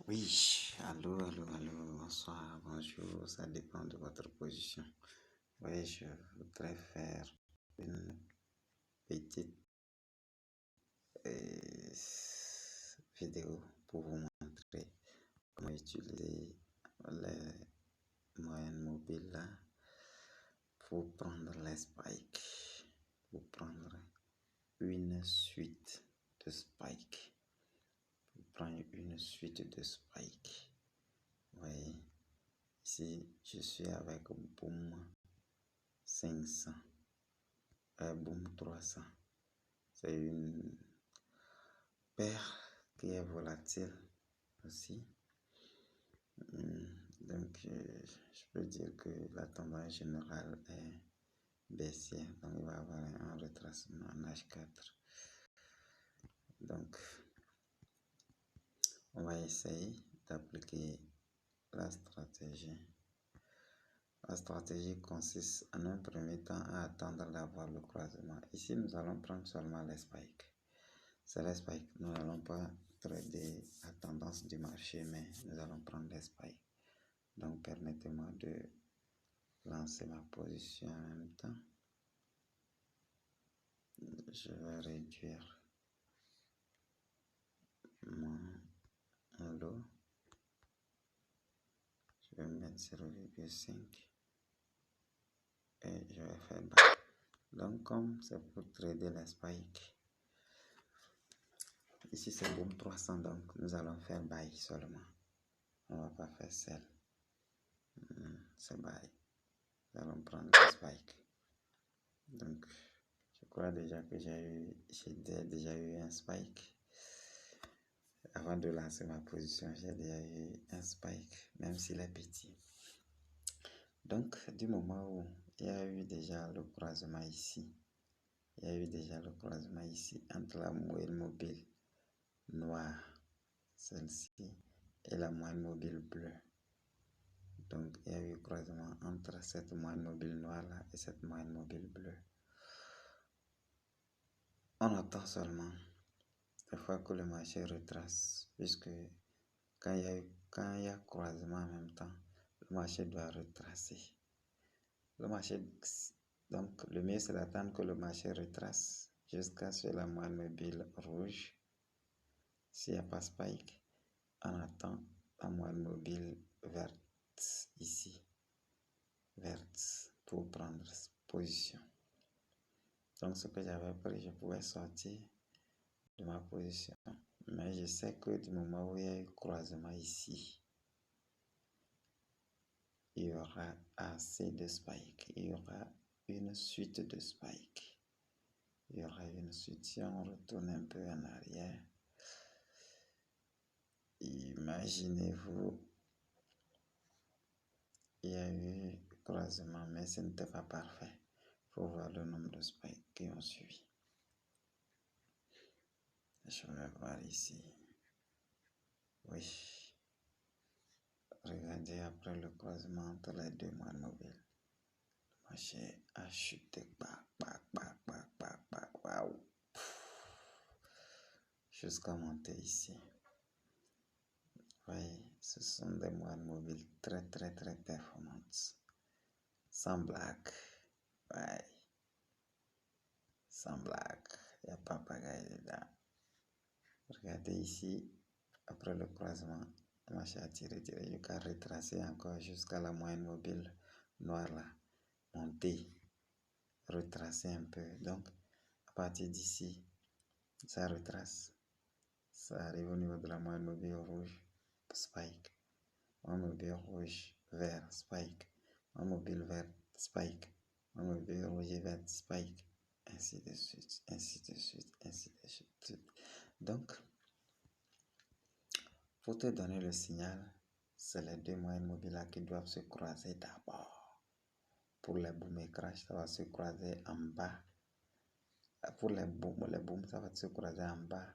Oui, allô, bonsoir, bonjour, ça dépend de votre position. Oui, je voudrais faire une petite euh, vidéo pour vous montrer comment utiliser les moyens mobiles là pour prendre les spikes, pour prendre une suite de spikes, pour prendre une suite de spikes. Oui. Ici, je suis avec Boom 500, Boom 300. C'est une paire qui est volatile aussi. Donc, je peux dire que la tendance générale est baissière. Donc, il va y avoir un retracement en H4. Donc, on va essayer d'appliquer la stratégie. La stratégie consiste en un premier temps à attendre d'avoir le croisement. Ici, nous allons prendre seulement les spikes. C'est les spikes. Nous n'allons pas trader la tendance du marché, mais nous allons prendre les spikes. Donc, permettez-moi de lancer ma position en même temps. Je vais réduire mon lot. Je vais mettre 0,5 et je vais faire bas. Donc, comme c'est pour trader les spikes, ici c'est Boom 300, donc nous allons faire buy seulement. On ne va pas faire sell. C'est buy. Nous allons prendre le spike. Donc, je crois déjà que j'ai déjà eu un spike. Avant de lancer ma position, j'ai déjà eu un spike, même s'il est petit. Donc, du moment où il y a eu déjà le croisement ici, entre la moyenne mobile noire, celle-ci, et la moyenne mobile bleue. Donc, il y a eu croisement entre cette moyenne mobile noire-là et cette moyenne mobile bleue. On attend seulement des fois que le marché retrace, puisque quand il y a croisement en même temps, le marché doit retracer. Donc, le mieux c'est d'attendre que le marché retrace jusqu'à sur la moyenne mobile rouge. S'il n'y a pas spike, on attend la moyenne mobile verte ici, verte, pour prendre position. Donc, ce que j'avais pris, je pouvais sortir de ma position. Mais je sais que du moment où il y a eu croisement ici, il y aura assez de spikes. Il y aura une suite de spikes. Il y aura une suite. Si on retourne un peu en arrière, imaginez-vous, il y a eu croisement, mais ce n'était pas parfait. Il faut voir le nombre de spikes qui ont suivi. Je vais voir ici. Oui. Regardez après le croisement entre les deux moyennes mobiles. Le marché a chuté. Waouh. Jusqu'à monter ici. Oui, ce sont des moyennes mobiles très performantes. Sans blague. Ouais. Sans blague. Il n'y a pas pagaille dedans. Regardez ici. Après le croisement, le marché a tiré. Il a retracé encore jusqu'à la moyenne mobile noire là. Monter. Retracer un peu. Donc, à partir d'ici, ça retrace. Ça arrive au niveau de la moyenne mobile rouge. Spike. Moyenne mobile rouge, vert, spike. Moyenne mobile vert, spike. Moyenne mobile rouge et vert, spike. Ainsi de suite, ainsi de suite, ainsi de suite. Donc, pour te donner le signal, c'est les deux moyennes mobiles là qui doivent se croiser d'abord. Pour les boom et crash, ça va se croiser en bas. Pour les booms, ça va se croiser en bas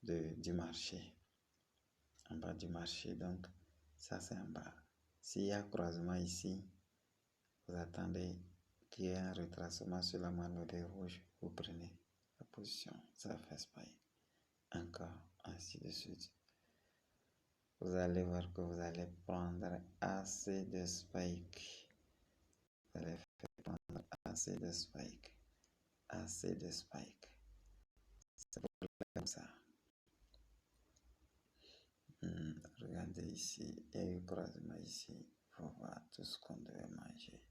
du marché. En bas du marché, donc ça c'est en bas. S'il y a croisement ici, vous attendez qu'il y ait un retracement sur la moyenne mobile rouge, vous prenez la position, ça fait spike. Encore, ainsi de suite. vous allez voir que vous allez prendre assez de spike. Vous allez prendre assez de spike. Assez de spike. C'est comme ça. Regardez ici, il y a eu croisement ici. Il faut voir tout ce qu'on devait manger.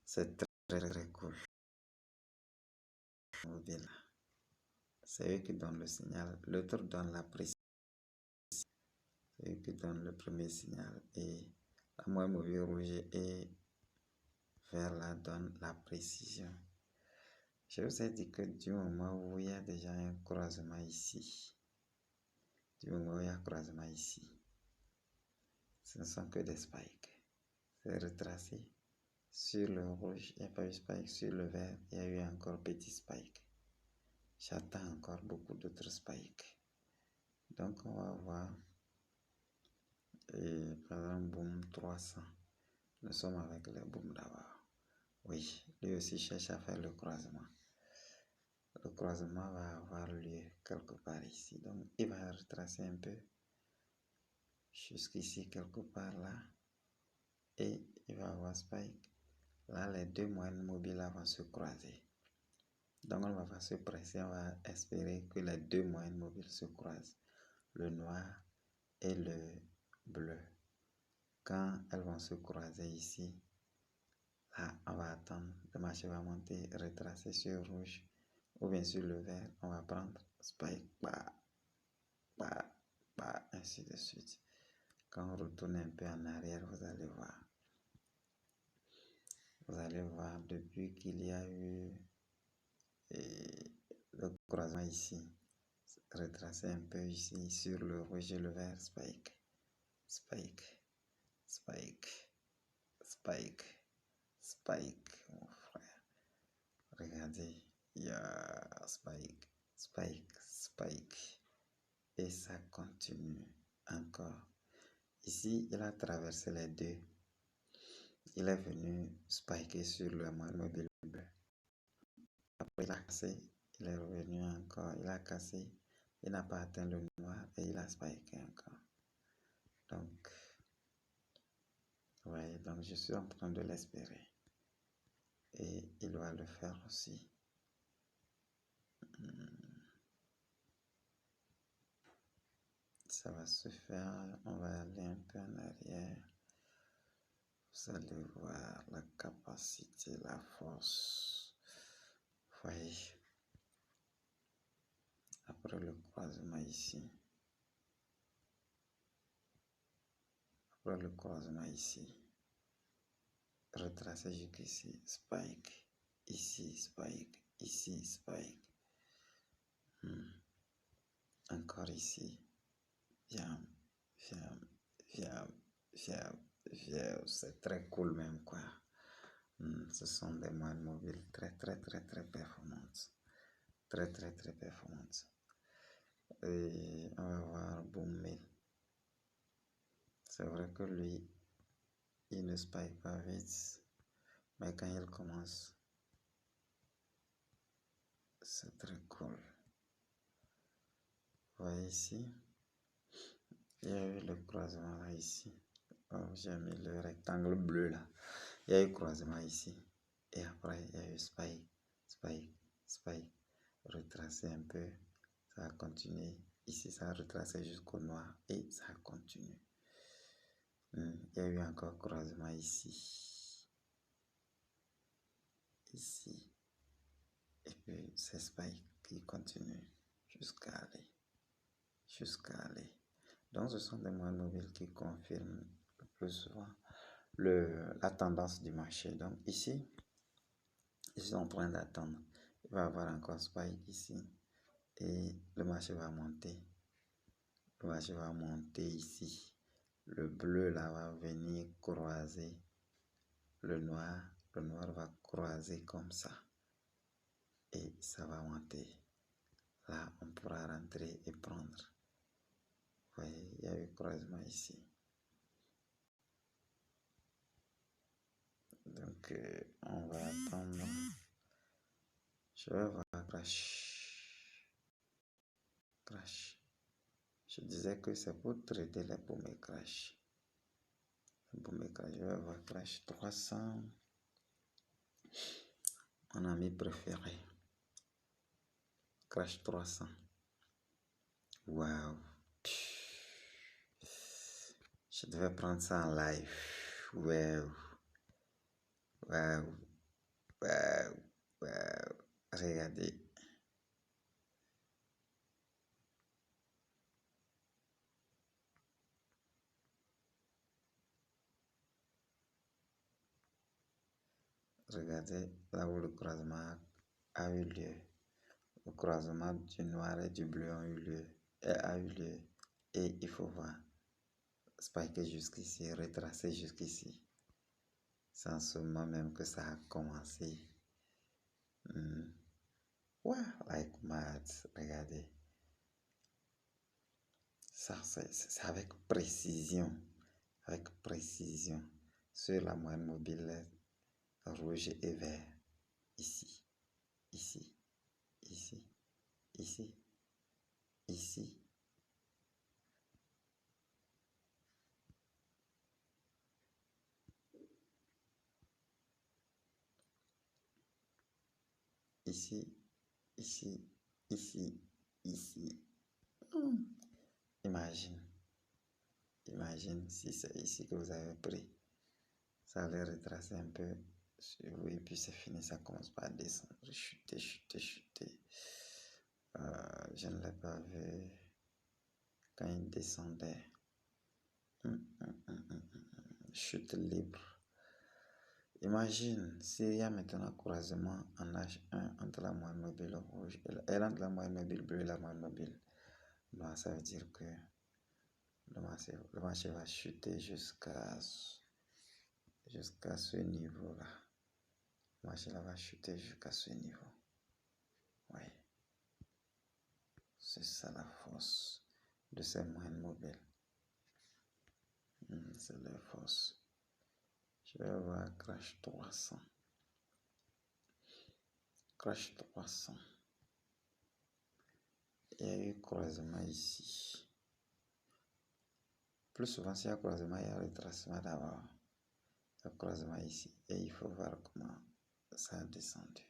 C'est très cool. Mobile. C'est eux qui donnent le signal. L'autre donne la précision. C'est eux qui donnent le premier signal. Et la moelle mobile rouge et vert là donne la précision. Je vous ai dit que du moment où il y a déjà un croisement ici, du moment où il y a un croisement ici, ce ne sont que des spikes. C'est retracé. Sur le rouge, il n'y a pas eu spike. Sur le vert, il y a eu encore petit spike. J'attends encore beaucoup d'autres spikes. Donc, on va voir. Et par exemple, boom 300. Nous sommes avec le boom d'abord. Oui, lui aussi cherche à faire le croisement. Le croisement va avoir lieu quelque part ici. Donc, il va retracer un peu jusqu'ici, quelque part là. Et il va avoir spike. Là, les deux moyennes mobiles là vont se croiser. Donc, on va pas se presser. On va espérer que les deux moyennes mobiles se croisent. Le noir et le bleu. Quand elles vont se croiser ici, là, on va attendre. Le marché va monter, retracer sur rouge. Ou bien sur le vert, on va prendre spike, ainsi de suite. Quand on retourne un peu en arrière, vous allez voir. Vous allez voir depuis qu'il y a eu le croisement ici. Retracer un peu ici sur le rouge et le vert, spike, spike, spike, spike, spike, mon frère. Regardez, il y a spike, spike, spike. Et ça continue encore. Ici, il a traversé les deux. Il est venu spiker sur le moelle mobile bleu. Après, il a cassé. Il est revenu encore. Il a cassé. Il n'a pas atteint le noir et il a spiké encore. Donc, ouais, donc je suis en train de l'espérer. Et il va le faire aussi. Ça va se faire. On va aller un peu en arrière. Vous allez voir la capacité, la force. Voyez. Après le croisement ici. Après le croisement ici. Retracer jusqu'ici. Spike. Ici, spike. Ici, spike. Encore ici. Viens, viens, viens, viens, viens. C'est très cool même quoi. Ce sont des moyennes mobiles très performantes. Très performantes. Et on va voir Boom 1000. C'est vrai que lui, il ne spike pas vite. Mais quand il commence, c'est très cool. Vous voyez ici, il y a eu le croisement là ici. Oh, j'ai mis le rectangle bleu là. Il y a eu le croisement ici. Et après, il y a eu spike, spike, spike. Retracer un peu. Ça a continué. Ici, ça a retracé jusqu'au noir. Et ça a continué. Il y a eu encore croisement ici. Ici. Et puis, c'est spike qui continue jusqu'à aller. Donc, ce sont des moyennes mobiles qui confirment le plus souvent la tendance du marché. Donc, ici, ils sont en train d'attendre. Il va y avoir encore spike ici. Et le marché va monter. Le marché va monter ici. Le bleu là va venir croiser le noir. Le noir va croiser comme ça. Et ça va monter. Là, on pourra rentrer et prendre. Vous voyez, il y a eu croisement ici. Donc, on va attendre. Je vais voir crash. Crash. Je disais que c'est pour traiter les boom et crash. Les boom et crash, je vais voir crash 300. Mon ami préféré. Crash 300. Waouh. Je devais prendre ça en live. Waouh. Waouh. Waouh. Waouh. Regardez. Regardez là où le croisement a eu lieu. Le croisement du noir et du bleu a eu lieu. Et il faut voir. Spiker jusqu'ici, retracé jusqu'ici. C'est en ce moment même que ça a commencé. Wow, like mad. Regardez. Ça, c'est avec précision. Avec précision. Sur la moyenne mobile rouge et vert. Ici. Ici. Ici. Ici. Ici. Ici. Ici. Ici. Ici. Imagine. Imagine si c'est ici que vous avez pris. Ça allait retracer un peu sur vous et puis c'est fini, ça commence par descendre, chuter, chuter, chuter. Je ne l'ai pas vu quand il descendait. Chute libre. Imagine s'il y a maintenant un croisement en H1 entre la moyenne mobile rouge et entre la moyenne mobile bleue et la moyenne mobile noire. Ça veut dire que le marché va chuter jusqu'à ce niveau-là. Le marché là va chuter jusqu'à ce niveau. Oui. C'est ça la force de ces moyennes mobiles. C'est leur force. Je vais voir Crash 300. Crash 300. Il y a eu croisement ici. Plus souvent, s'il y a croisement, il y a retracement d'abord. Il y a croisement ici. Et il faut voir comment ça a descendu.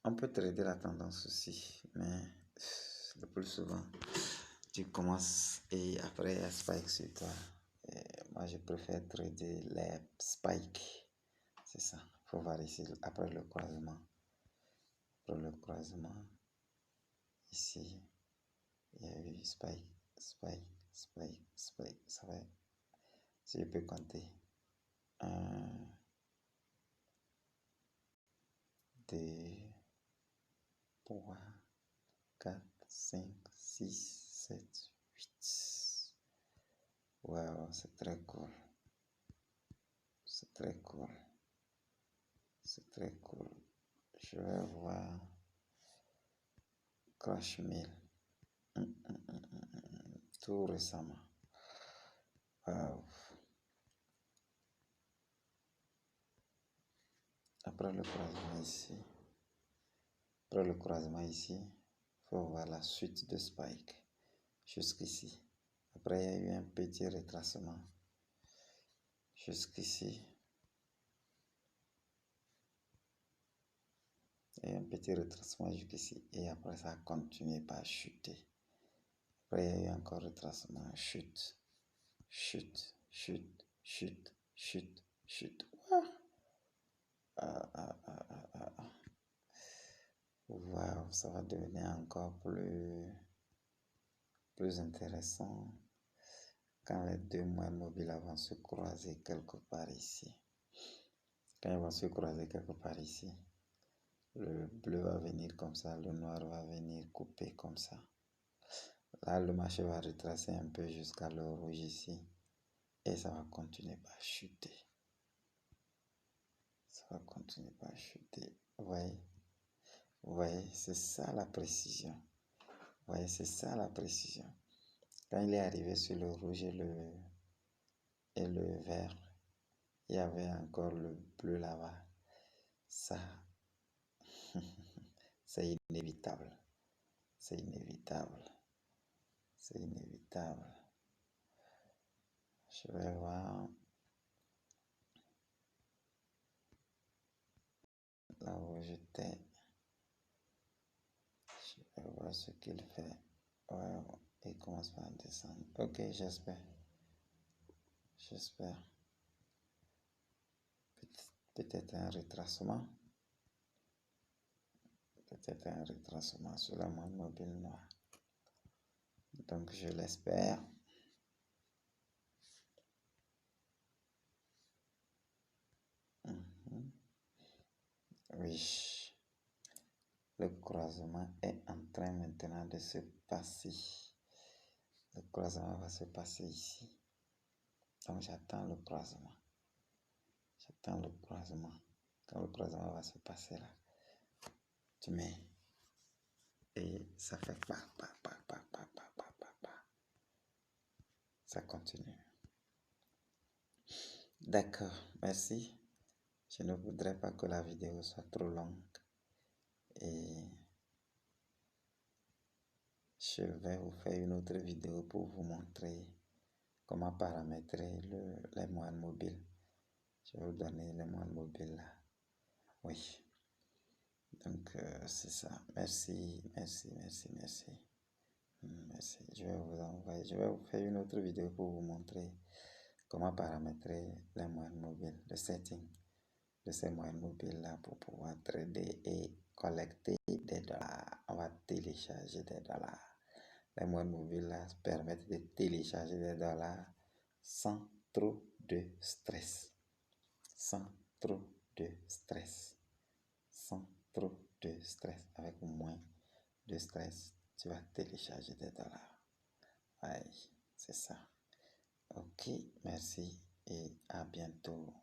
On peut trader la tendance aussi, mais le plus souvent, tu commences et après il y a spike sur toi. Et moi, je préfère trader les spikes. C'est ça. Il faut voir ici, après le croisement. Après le croisement, ici, il y a eu spike, spike, spike, spike. Ça va. Si je peux compter. 1, 2, 3, 4, 5, 6, 7, 8. Wow, c'est très cool. C'est très cool. C'est très cool. Je vais voir Crash 1000. Tout récemment. Wow. Après le croisement ici. Après le croisement ici, il faut voir la suite de Spike. Jusqu'ici. Après, il y a eu un petit retracement. Jusqu'ici. Il y a eu un petit retracement jusqu'ici. Et après, ça a continué par chuter. Après, il y a eu encore retracement. Chute. Chute. Chute. Chute. Chute. Chute. Wow, ça va devenir encore plus intéressant quand les deux moyennes mobiles vont se croiser quelque part ici. Quand ils vont se croiser quelque part ici, le bleu va venir comme ça, le noir va venir couper comme ça. Là, le marché va retracer un peu jusqu'à le rouge ici. Et ça va continuer par chuter. Ça va continuer par chuter. Vous voyez, c'est ça la précision. Vous voyez, c'est ça la précision. Quand il est arrivé sur le rouge et le vert, il y avait encore le bleu là-bas. Ça, c'est inévitable. C'est inévitable. C'est inévitable. Je vais voir là où j'étais. Je vais voir ce qu'il fait. Ouais, il commence par descendre. Ok, j'espère. J'espère. Peut-être un retracement. Peut-être un retracement sur la moindre mobile noire. Donc je l'espère. Oui. Le croisement est en train maintenant de se passer. Le croisement va se passer ici. Donc j'attends le croisement. J'attends le croisement. Quand le croisement va se passer là, tu mets. Et ça fait pa. Ça continue. D'accord, merci. Je ne voudrais pas que la vidéo soit trop longue. Et je vais vous faire une autre vidéo pour vous montrer comment paramétrer les moyennes mobiles. Je vais vous donner les moyennes mobiles là. Oui. Donc c'est ça. Merci. Merci. Je vais vous faire une autre vidéo pour vous montrer comment paramétrer les moyennes mobiles, le setting de ces moyennes mobiles là pour pouvoir trader et collecter des dollars. On va télécharger des dollars. Les moyennes mobiles là permettent de télécharger des dollars sans trop de stress. Sans trop de stress. Sans trop de stress. Avec moins de stress, tu vas télécharger des dollars. Ouais, c'est ça. Ok, merci et à bientôt.